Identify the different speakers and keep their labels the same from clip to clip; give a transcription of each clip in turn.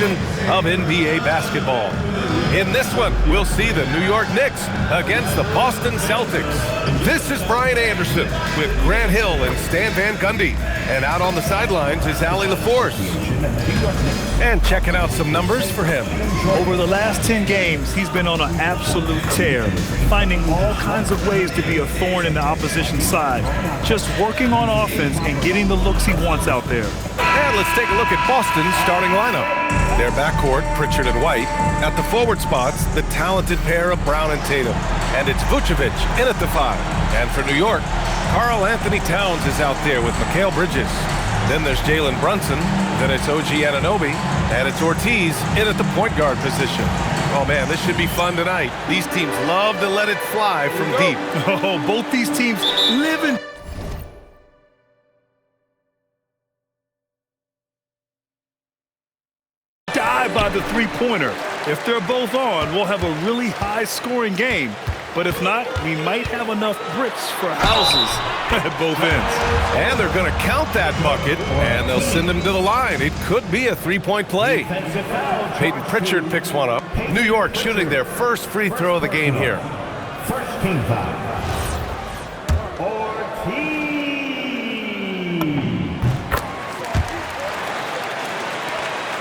Speaker 1: edition of NBA basketball. In this one, we'll see the New York Knicks against the Boston Celtics. This is Brian Anderson with Grant Hill and Stan Van Gundy. And out on the sidelines is Allie LaForce. And checking out some numbers for him.
Speaker 2: Over the last 10 games, he's been on an absolute tear, finding all kinds of ways to be a thorn in the opposition side, just working on offense and getting the looks he wants out there.
Speaker 1: And let's take a look at Boston's starting lineup. Their backcourt, Pritchard and White. At the forward spots, the talented pair of Brown and Tatum. And it's Vucevic in at the 5. And for New York, Karl Anthony Towns is out there with Mikal Bridges. Then there's Jalen Brunson. Then it's OG Anunoby. And it's Ortiz in at the point guard position. Oh, man, this should be fun tonight. These teams love to let it fly from deep.
Speaker 2: Oh, both these teams live in... die by the three-pointer. If they're both on, we'll have a really high-scoring game. But if not, we might have enough bricks for houses at both ends.
Speaker 1: And they're going to count that bucket, and they'll send him to the line. It could be a three-point play. Peyton Pritchard picks one up. New York shooting their first free throw of the game here.
Speaker 3: First team foul. Ortiz.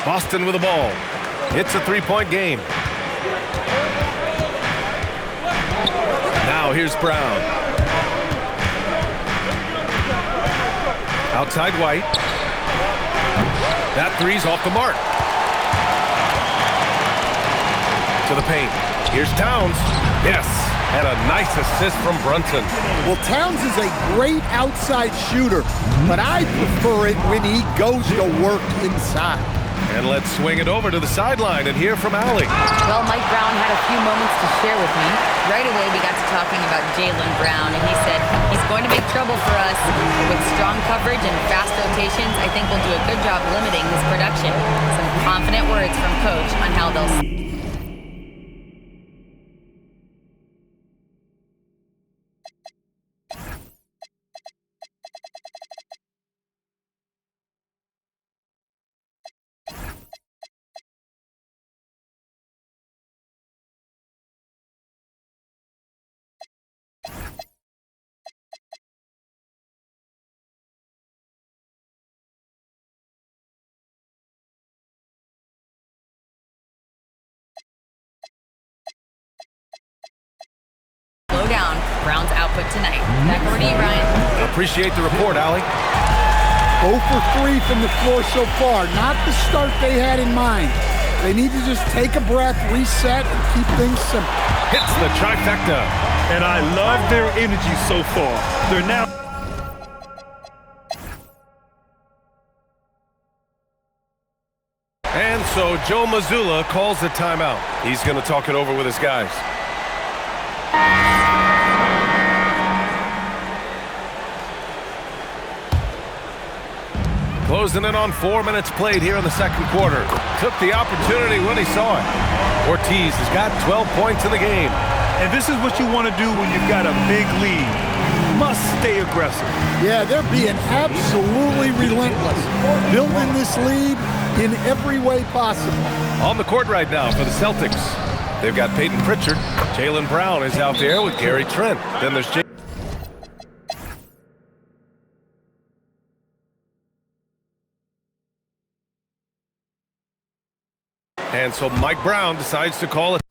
Speaker 1: Boston with the ball. It's a three-point game. Now here's Brown. Outside White. That three's off the mark. To the paint. Here's Towns. Yes. And a nice assist from Brunson.
Speaker 4: Well, Towns is a great outside shooter, but I prefer it when he goes to work inside.
Speaker 1: And let's swing it over to the sideline and hear from Allie.
Speaker 5: Well, Mike Brown had a few moments to share with me. Right away, we got to talking about Jalen Brown, and he said he's going to make trouble for us. With strong coverage and fast rotations, I think we'll do a good job limiting his production. Some confident words from Coach on how they'll... down Brown's output tonight. Back over to you, Ryan.
Speaker 1: Appreciate the report, Allie.
Speaker 4: 0 for 3 from the floor so far. Not the start they had in mind. They need to just take a breath, reset, and keep things simple.
Speaker 1: Hits the trifecta.
Speaker 2: And I love their energy so far. They're now...
Speaker 1: And so Joe Mazzulla calls the timeout. He's going to talk it over with his guys. Closing in on 4 minutes played here in the second quarter. Took the opportunity when he saw it. Ortiz has got 12 points in the game.
Speaker 2: And this is what you want to do when you've got a big lead. You must stay aggressive.
Speaker 4: Yeah, they're being absolutely relentless. Building this lead in every way possible.
Speaker 1: On the court right now for the Celtics. They've got Peyton Pritchard. Jalen Brown is out there with Gary Trent. Then there's And so Mike Brown decides to call it.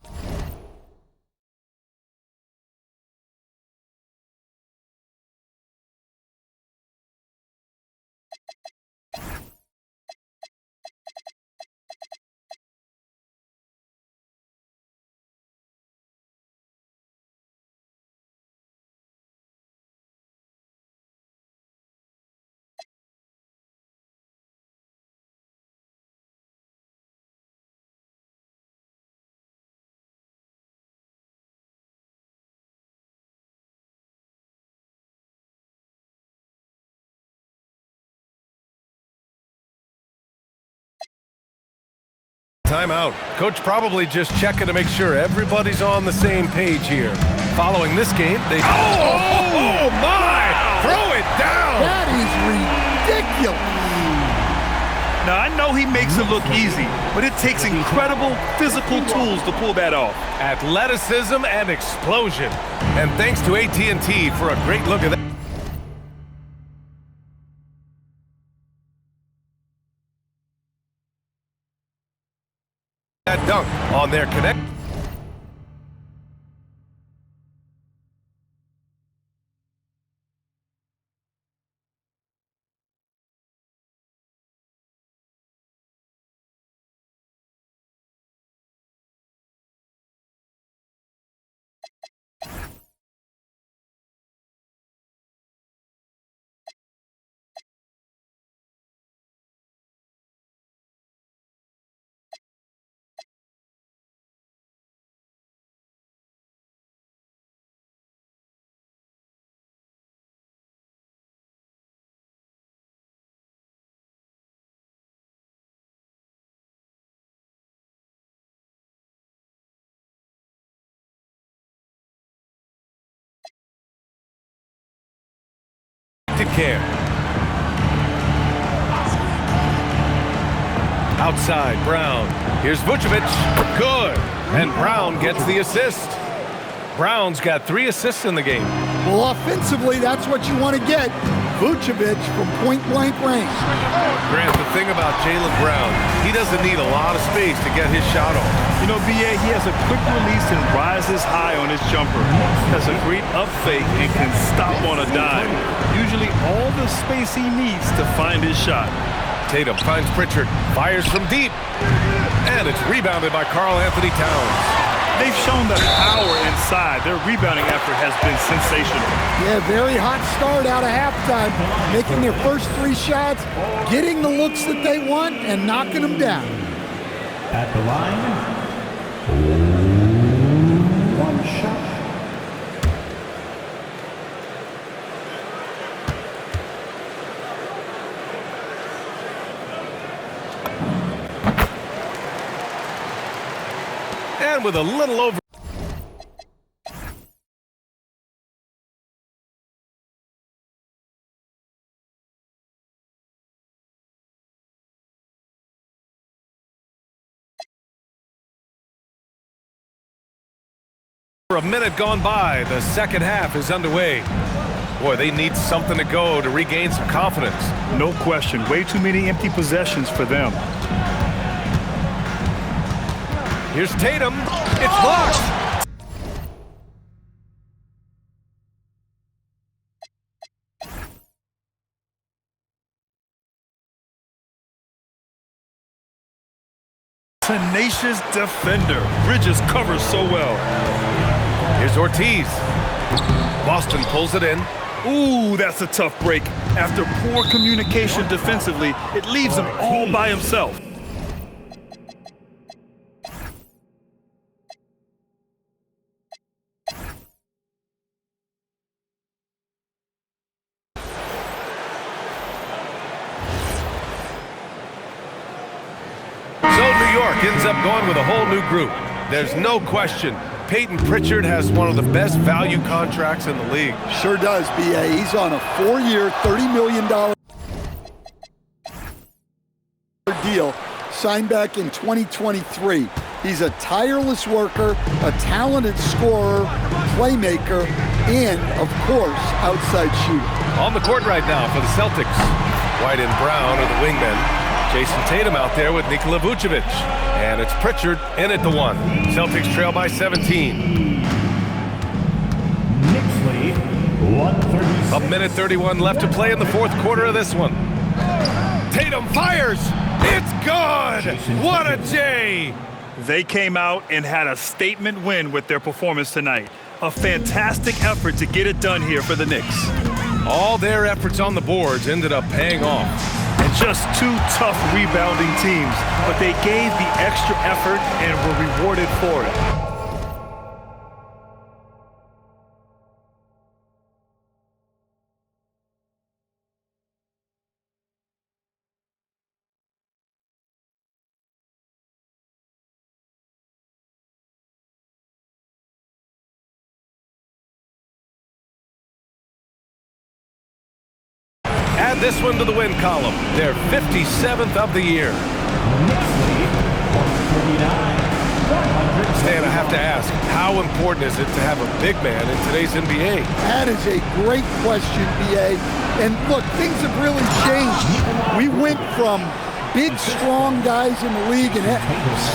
Speaker 1: Timeout. Coach probably just checking to make sure everybody's on the same page here. Following this game, they... Oh, my! Throw it down!
Speaker 4: That is ridiculous.
Speaker 2: Now, I know he makes it look easy, but it takes incredible physical tools to pull that off.
Speaker 1: Athleticism and explosion. And thanks to AT&T for a great look at that. That dunk on their connect. To care. Outside, Brown. Here's Vucevic. Good. And Brown gets the assist. Brown's got 3 assists in the game.
Speaker 4: Well, offensively, that's what you want to get. Vucevic from point-blank range.
Speaker 1: Grant, the thing about Jaylen Brown, he doesn't need a lot of space to get his shot off.
Speaker 2: You know, B.A., he has a quick release and rises high on his jumper. Has a great up fake and can stop on a dime. Usually all the space he needs to find his shot.
Speaker 1: Tatum finds Pritchard, fires from deep, and it's rebounded by Karl Anthony Towns.
Speaker 2: They've shown the power inside. Their rebounding effort has been sensational.
Speaker 4: Yeah, very hot start out of halftime. Making their first 3 shots, getting the looks that they want, and knocking them down.
Speaker 3: At the line, 1 shot.
Speaker 1: And with a little over. For a minute gone by, the second half is underway. Boy, they need something to go to regain some confidence.
Speaker 2: No question. Way too many empty possessions for them.
Speaker 1: Here's Tatum. It's blocked.
Speaker 2: Tenacious defender. Bridges covers so well.
Speaker 1: Here's Ortiz. Boston pulls it in.
Speaker 2: Ooh, that's a tough break. After poor communication defensively, it leaves him all by himself.
Speaker 1: Ends up going with a whole new group. There's no question. Peyton Pritchard has one of the best value contracts in the league.
Speaker 4: Sure does, B.A. He's on a 4-year, $30 million deal signed back in 2023. He's a tireless worker, a talented scorer, playmaker, and, of course, outside shooter.
Speaker 1: On the court right now for the Celtics. White and Brown are the wingmen. Jason Tatum out there with Nikola Vucevic. And it's Pritchard in at the 1. Celtics trail by 17.
Speaker 3: Knicks lead, 136.
Speaker 1: A minute 31 left to play in the fourth quarter of this one. Tatum fires. It's good. What a J.
Speaker 2: They came out and had a statement win with their performance tonight. A fantastic effort to get it done here for the Knicks.
Speaker 1: All their efforts on the boards ended up paying off.
Speaker 2: And just 2 tough rebounding teams, but they gave the extra effort and were rewarded for it.
Speaker 1: At add this one to the win column. Their 57th of the year.
Speaker 3: Nixley, 139.
Speaker 1: Stan, I have to ask, how important is it to have a big man in today's NBA?
Speaker 4: That is a great question, B.A. And look, things have really changed. We went from big, strong guys in the league and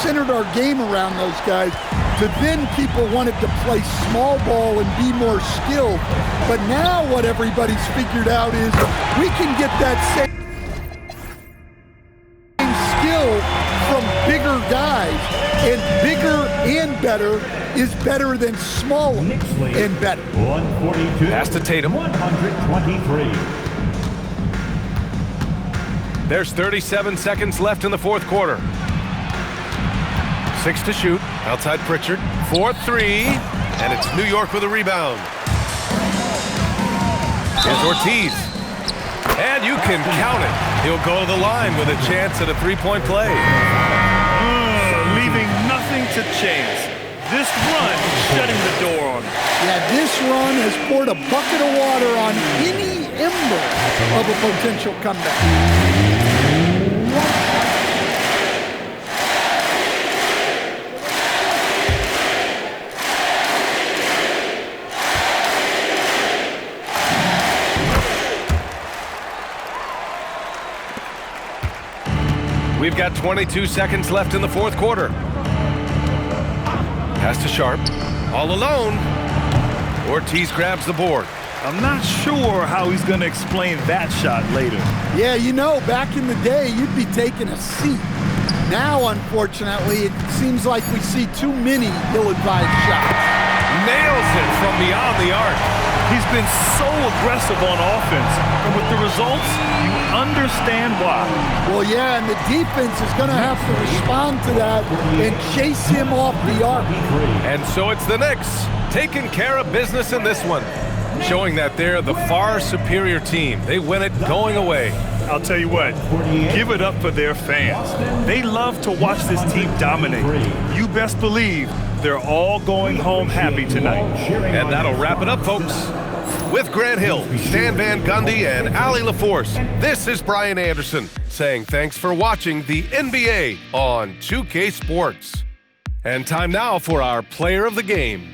Speaker 4: centered our game around those guys to then people wanted to play small ball and be more skilled. But now what everybody's figured out is we can get that same skill from bigger guys, and bigger and better is better than smaller and better.
Speaker 3: 142.
Speaker 1: Pass to Tatum.
Speaker 3: 123.
Speaker 1: There's 37 seconds left in the fourth quarter. 6 to shoot. Outside Pritchard. 4-3. And it's New York with a rebound. Here's Ortiz. And you can count it. He'll go to the line with a chance at a three-point play.
Speaker 2: Leaving nothing to chance. This run shutting the door on him.
Speaker 4: Yeah, this run has poured a bucket of water on any ember of a potential comeback.
Speaker 1: We've got 22 seconds left in the fourth quarter. Pass to Sharp. All alone. Ortiz grabs the board.
Speaker 2: I'm not sure how he's going to explain that shot later.
Speaker 4: Yeah, you know, back in the day, you'd be taking a seat. Now, unfortunately, it seems like we see too many ill-advised shots.
Speaker 1: Nails it from beyond the arc.
Speaker 2: He's been so aggressive on offense, and with the results, you understand why.
Speaker 4: Well, yeah, and the defense is going to have to respond to that and chase him off the arc.
Speaker 1: And so it's the Knicks taking care of business in this one, showing that they're the far superior team. They win it going away.
Speaker 2: I'll tell you what, give it up for their fans. They love to watch this team dominate. You best believe they're all going home happy tonight.
Speaker 1: And that'll wrap it up, folks. With Grant Hill, Stan Van Gundy, and Allie LaForce, this is Brian Anderson saying thanks for watching the NBA on 2K Sports. And time now for our player of the game.